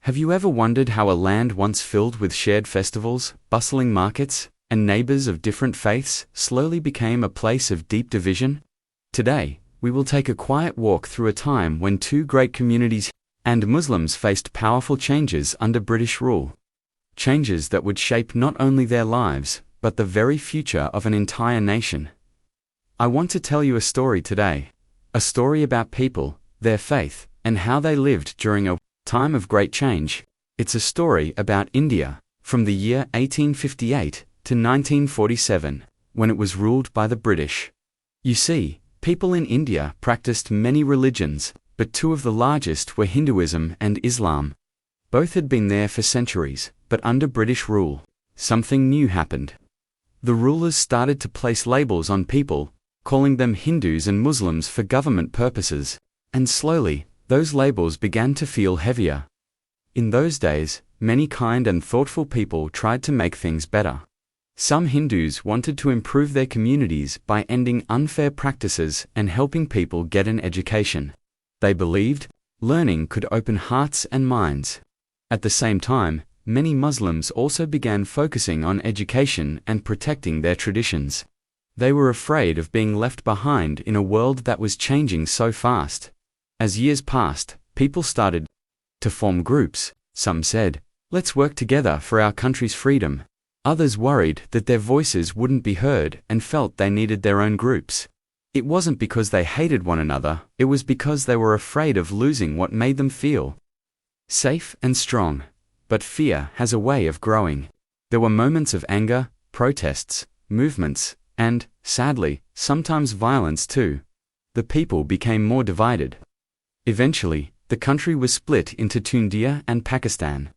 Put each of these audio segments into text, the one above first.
Have you ever wondered how a land once filled with shared festivals, bustling markets, and neighbors of different faiths slowly became a place of deep division? Today, we will take a quiet walk through a time when two great communities and Muslims faced powerful changes under British rule. Changes that would shape not only their lives, but the very future of an entire nation. I want to tell you a story today. A story about people, their faith, and how they lived during a time of great change. It's a story about India, from the year 1858 to 1947, when it was ruled by the British. You see, people in India practiced many religions, but two of the largest were Hinduism and Islam. Both had been there for centuries, but under British rule, something new happened. The rulers started to place labels on people, calling them Hindus and Muslims for government purposes, and slowly, those labels began to feel heavier. In those days, many kind and thoughtful people tried to make things better. Some Hindus wanted to improve their communities by ending unfair practices and helping people get an education. They believed learning could open hearts and minds. At the same time, many Muslims also began focusing on education and protecting their traditions. They were afraid of being left behind in a world that was changing so fast. As years passed, people started to form groups. Some said, "Let's work together for our country's freedom." Others worried that their voices wouldn't be heard and felt they needed their own groups. It wasn't because they hated one another, it was because they were afraid of losing what made them feel safe and strong. But fear has a way of growing. There were moments of anger, protests, movements, and, sadly, sometimes violence too. The people became more divided. Eventually, the country was split into India and Pakistan.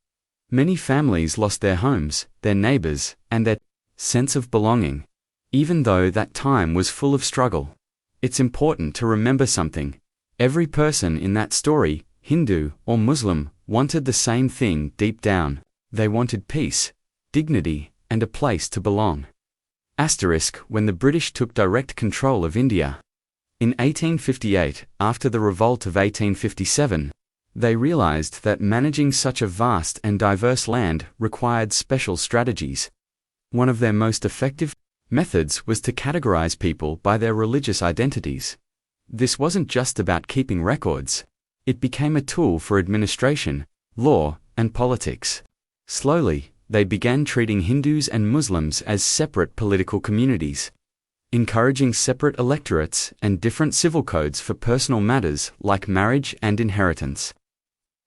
Many families lost their homes, their neighbors, and their sense of belonging. Even though that time was full of struggle, it's important to remember something. Every person in that story, Hindu or Muslim, wanted the same thing deep down. They wanted peace, dignity, and a place to belong. When the British took direct control of India. In 1858, after the Revolt of 1857, they realized that managing such a vast and diverse land required special strategies. One of their most effective methods was to categorize people by their religious identities. This wasn't just about keeping records. It became a tool for administration, law, and politics. Slowly, they began treating Hindus and Muslims as separate political communities, encouraging separate electorates and different civil codes for personal matters like marriage and inheritance.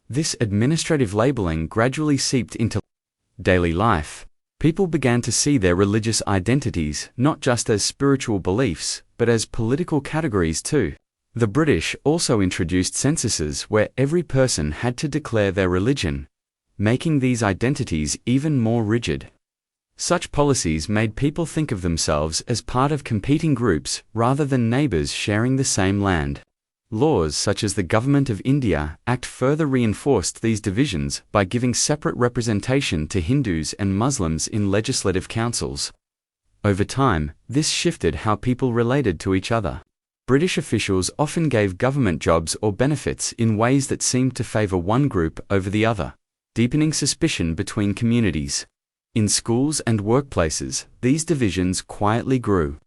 This administrative labeling gradually seeped into daily life. People began to see their religious identities not just as spiritual beliefs, but as political categories too. The British also introduced censuses where every person had to declare their religion, making these identities even more rigid. Such policies made people think of themselves as part of competing groups rather than neighbors sharing the same land. Laws such as the Government of India Act further reinforced these divisions by giving separate representation to Hindus and Muslims in legislative councils. Over time, this shifted how people related to each other. British officials often gave government jobs or benefits in ways that seemed to favor one group over the other, deepening suspicion between communities. In schools and workplaces, these divisions quietly grew.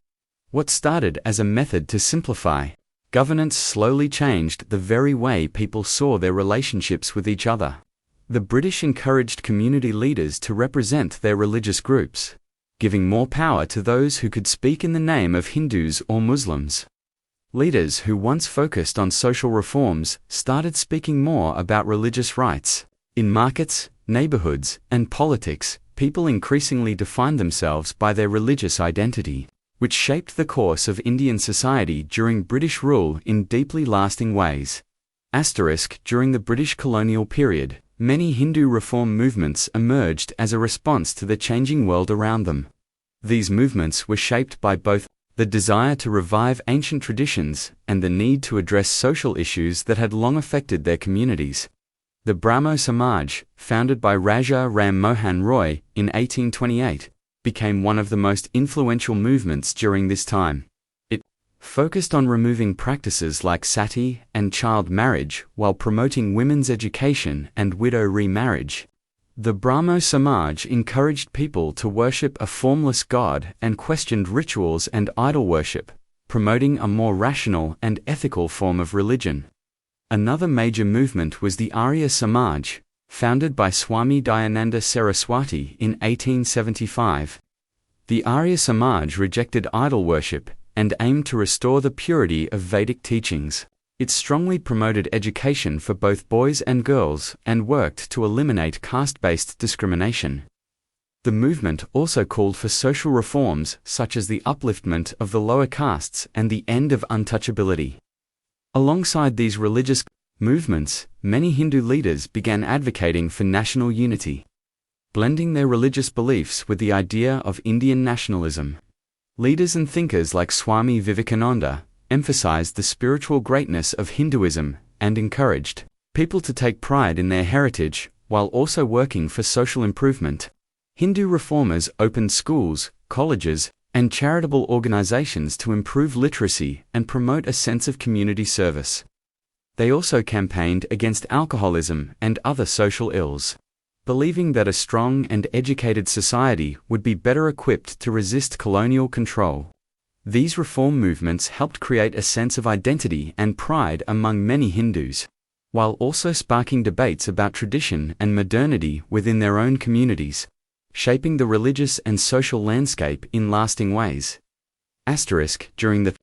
What started as a method to simplify governance slowly changed the very way people saw their relationships with each other. The British encouraged community leaders to represent their religious groups, giving more power to those who could speak in the name of Hindus or Muslims. Leaders who once focused on social reforms started speaking more about religious rights. In markets, neighborhoods, and politics, people increasingly defined themselves by their religious identity, which shaped the course of Indian society during British rule in deeply lasting ways. During the British Colonial Period, many Hindu reform movements emerged as a response to the changing world around them. These movements were shaped by both the desire to revive ancient traditions and the need to address social issues that had long affected their communities. The Brahmo Samaj, founded by Raja Ram Mohan Roy in 1828, became one of the most influential movements during this time. It focused on removing practices like sati and child marriage while promoting women's education and widow remarriage. The Brahmo Samaj encouraged people to worship a formless god and questioned rituals and idol worship, promoting a more rational and ethical form of religion. Another major movement was the Arya Samaj, founded by Swami Dayananda Saraswati in 1875. The Arya Samaj rejected idol worship and aimed to restore the purity of Vedic teachings. It strongly promoted education for both boys and girls and worked to eliminate caste-based discrimination. The movement also called for social reforms such as the upliftment of the lower castes and the end of untouchability. Alongside these religious movements, many Hindu leaders began advocating for national unity, blending their religious beliefs with the idea of Indian nationalism. Leaders and thinkers like Swami Vivekananda emphasized the spiritual greatness of Hinduism and encouraged people to take pride in their heritage while also working for social improvement. Hindu reformers opened schools, colleges, and charitable organizations to improve literacy and promote a sense of community service. They also campaigned against alcoholism and other social ills, believing that a strong and educated society would be better equipped to resist colonial control. These reform movements helped create a sense of identity and pride among many Hindus, while also sparking debates about tradition and modernity within their own communities, shaping the religious and social landscape in lasting ways. During the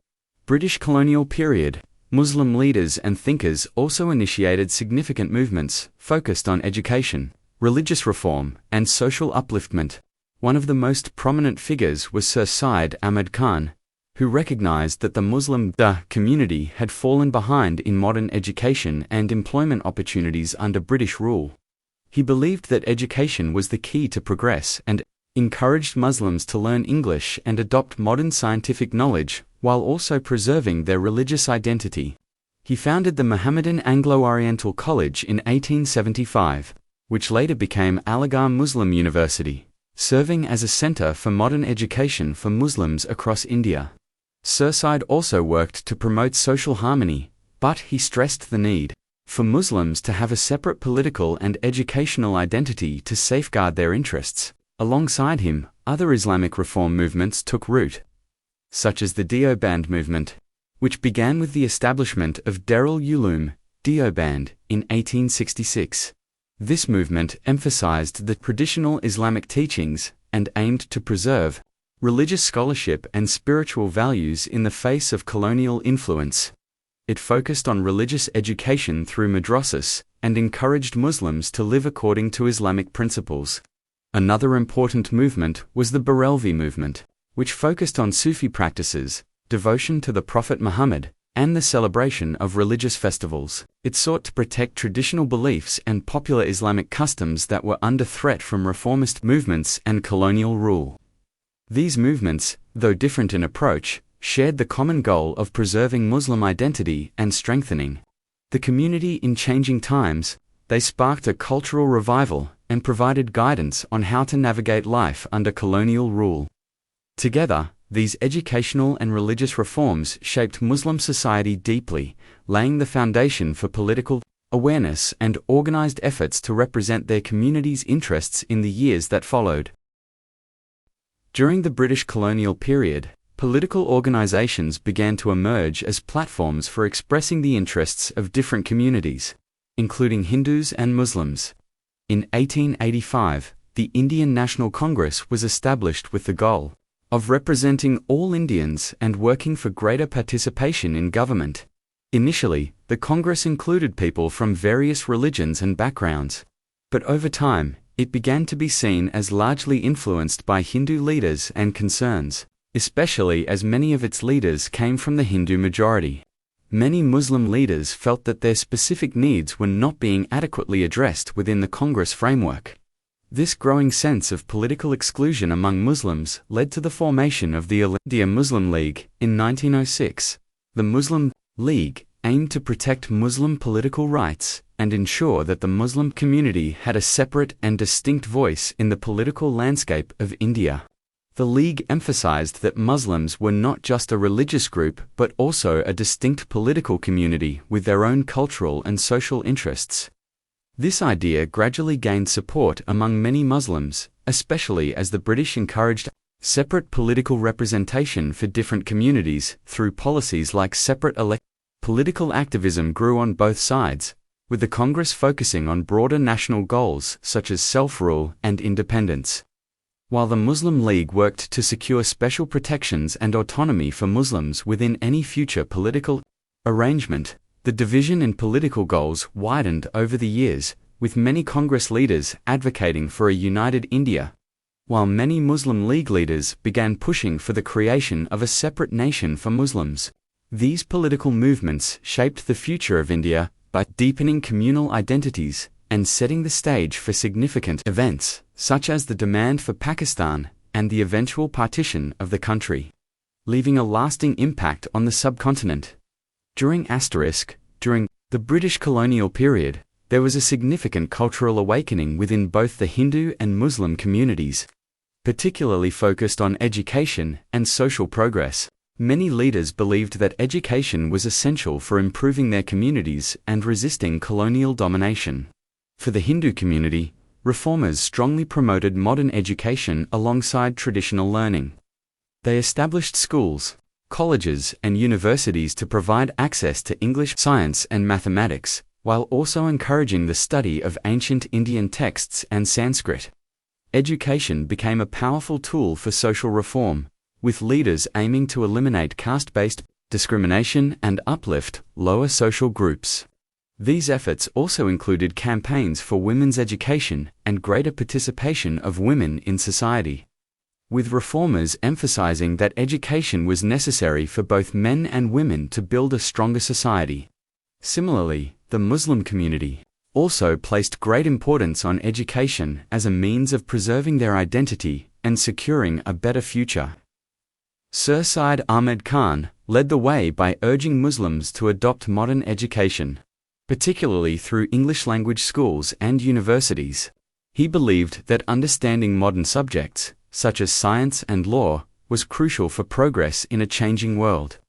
British Colonial Period, Muslim leaders and thinkers also initiated significant movements focused on education, religious reform, and social upliftment. One of the most prominent figures was Sir Syed Ahmad Khan, who recognized that the Muslim community had fallen behind in modern education and employment opportunities under British rule. He believed that education was the key to progress and encouraged Muslims to learn English and adopt modern scientific knowledge while also preserving their religious identity. He founded the Mohammedan Anglo-Oriental College in 1875, which later became Aligarh Muslim University, serving as a center for modern education for Muslims across India. Sir Syed also worked to promote social harmony, but he stressed the need for Muslims to have a separate political and educational identity to safeguard their interests. Alongside him, other Islamic reform movements took root, such as the Deoband movement, which began with the establishment of Darul Uloom, Deoband, in 1866. This movement emphasized the traditional Islamic teachings and aimed to preserve religious scholarship and spiritual values in the face of colonial influence. It focused on religious education through madrasas and encouraged Muslims to live according to Islamic principles. Another important movement was the Barelvi movement, which focused on Sufi practices, devotion to the Prophet Muhammad, and the celebration of religious festivals. It sought to protect traditional beliefs and popular Islamic customs that were under threat from reformist movements and colonial rule. These movements, though different in approach, shared the common goal of preserving Muslim identity and strengthening the community in changing times. They sparked a cultural revival and provided guidance on how to navigate life under colonial rule. Together, these educational and religious reforms shaped Muslim society deeply, laying the foundation for political awareness and organized efforts to represent their community's interests in the years that followed. During the British colonial period, political organizations began to emerge as platforms for expressing the interests of different communities, including Hindus and Muslims. In 1885, the Indian National Congress was established with the goal of representing all Indians and working for greater participation in government. Initially, the Congress included people from various religions and backgrounds, but over time, it began to be seen as largely influenced by Hindu leaders and concerns, especially as many of its leaders came from the Hindu majority. Many Muslim leaders felt that their specific needs were not being adequately addressed within the Congress framework. This growing sense of political exclusion among Muslims led to the formation of the India Muslim League in 1906. The Muslim League aimed to protect Muslim political rights and ensure that the Muslim community had a separate and distinct voice in the political landscape of India. The League emphasized that Muslims were not just a religious group but also a distinct political community with their own cultural and social interests. This idea gradually gained support among many Muslims, especially as the British encouraged separate political representation for different communities through policies like separate elections. Political activism grew on both sides, with the Congress focusing on broader national goals such as self-rule and independence. While the Muslim League worked to secure special protections and autonomy for Muslims within any future political arrangement, the division in political goals widened over the years, with many Congress leaders advocating for a united India, while many Muslim League leaders began pushing for the creation of a separate nation for Muslims. These political movements shaped the future of India by deepening communal identities and setting the stage for significant events, such as the demand for Pakistan and the eventual partition of the country, leaving a lasting impact on the subcontinent. During the British Colonial Period, there was a significant cultural awakening within both the Hindu and Muslim communities, particularly focused on education and social progress. Many leaders believed that education was essential for improving their communities and resisting colonial domination. For the Hindu community, reformers strongly promoted modern education alongside traditional learning. They established schools, colleges, and universities to provide access to English, science, and mathematics, while also encouraging the study of ancient Indian texts and Sanskrit. Education became a powerful tool for social reform, with leaders aiming to eliminate caste-based discrimination and uplift lower social groups. These efforts also included campaigns for women's education and greater participation of women in society, with reformers emphasizing that education was necessary for both men and women to build a stronger society. Similarly, the Muslim community also placed great importance on education as a means of preserving their identity and securing a better future. Sir Syed Ahmed Khan led the way by urging Muslims to adopt modern education, particularly through English-language schools and universities. He believed that understanding modern subjects, such as science and law, was crucial for progress in a changing world.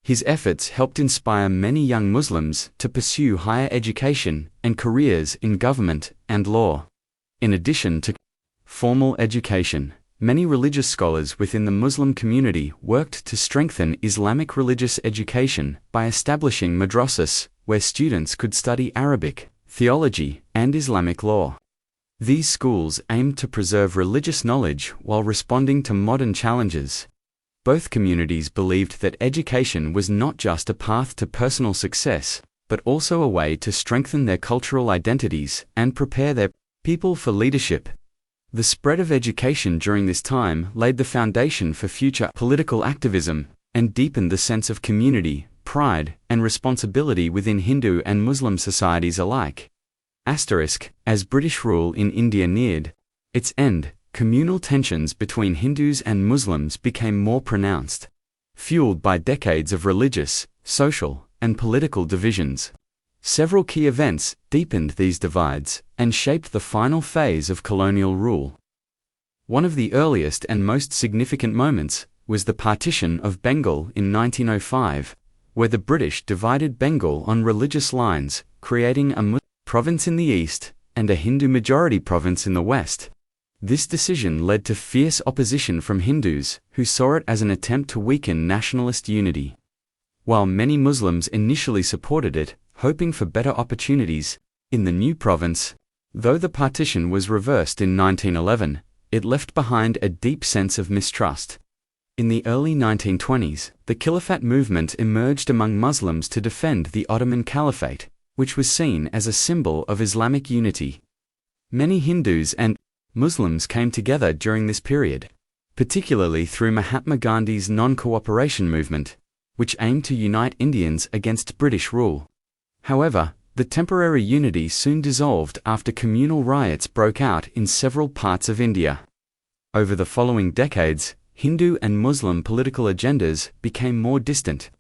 His efforts helped inspire many young Muslims to pursue higher education and careers in government and law. In addition to formal education, many religious scholars within the Muslim community worked to strengthen Islamic religious education by establishing madrasas, where students could study Arabic, theology, and Islamic law. These schools aimed to preserve religious knowledge while responding to modern challenges. Both communities believed that education was not just a path to personal success, but also a way to strengthen their cultural identities and prepare their people for leadership. The spread of education during this time laid the foundation for future political activism and deepened the sense of community, pride, and responsibility within Hindu and Muslim societies alike. As British rule in India neared its end, communal tensions between Hindus and Muslims became more pronounced, fueled by decades of religious, social, and political divisions. Several key events deepened these divides and shaped the final phase of colonial rule. One of the earliest and most significant moments was the Partition of Bengal in 1905, where the British divided Bengal on religious lines, creating a Muslim province in the east and a Hindu-majority province in the west. This decision led to fierce opposition from Hindus, who saw it as an attempt to weaken nationalist unity. While many Muslims initially supported it, hoping for better opportunities in the new province, though the partition was reversed in 1911, it left behind a deep sense of mistrust. In the early 1920s, the Caliphate movement emerged among Muslims to defend the Ottoman Caliphate, which was seen as a symbol of Islamic unity. Many Hindus and Muslims came together during this period, particularly through Mahatma Gandhi's non-cooperation movement, which aimed to unite Indians against British rule. However, the temporary unity soon dissolved after communal riots broke out in several parts of India. Over the following decades, Hindu and Muslim political agendas became more distant.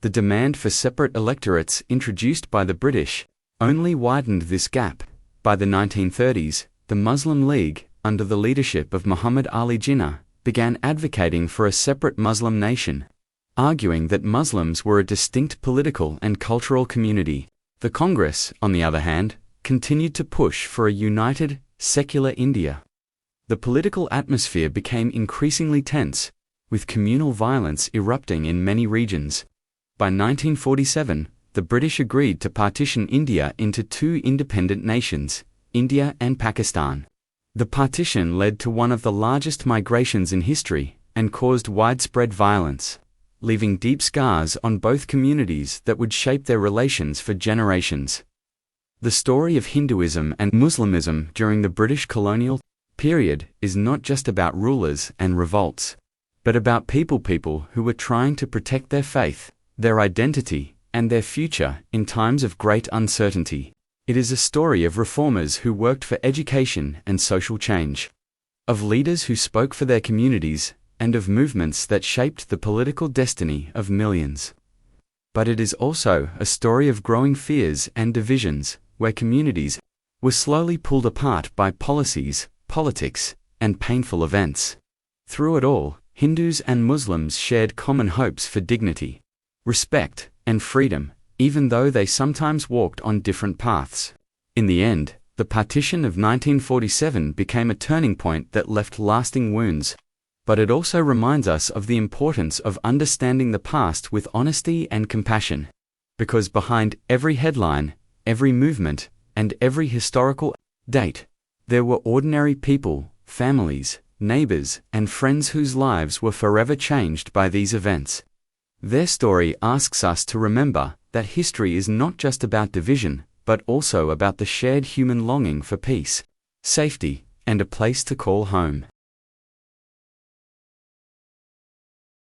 The demand for separate electorates introduced by the British only widened this gap. By the 1930s, the Muslim League, under the leadership of Muhammad Ali Jinnah, began advocating for a separate Muslim nation, arguing that Muslims were a distinct political and cultural community. The Congress, on the other hand, continued to push for a united, secular India. The political atmosphere became increasingly tense, with communal violence erupting in many regions. By 1947, the British agreed to partition India into two independent nations, India and Pakistan. The partition led to one of the largest migrations in history and caused widespread violence, leaving deep scars on both communities that would shape their relations for generations. The story of Hinduism and Muslimism during the British Colonial Period is not just about rulers and revolts, but about people who were trying to protect their faith, their identity, and their future in times of great uncertainty. It is a story of reformers who worked for education and social change, of leaders who spoke for their communities, and of movements that shaped the political destiny of millions. But it is also a story of growing fears and divisions, where communities were slowly pulled apart by policies, politics, and painful events. Through it all, Hindus and Muslims shared common hopes for dignity, respect, and freedom, even though they sometimes walked on different paths. In the end, the partition of 1947 became a turning point that left lasting wounds, but it also reminds us of the importance of understanding the past with honesty and compassion. Because behind every headline, every movement, and every historical date, there were ordinary people, families, neighbors, and friends whose lives were forever changed by these events. Their story asks us to remember that history is not just about division, but also about the shared human longing for peace, safety, and a place to call home.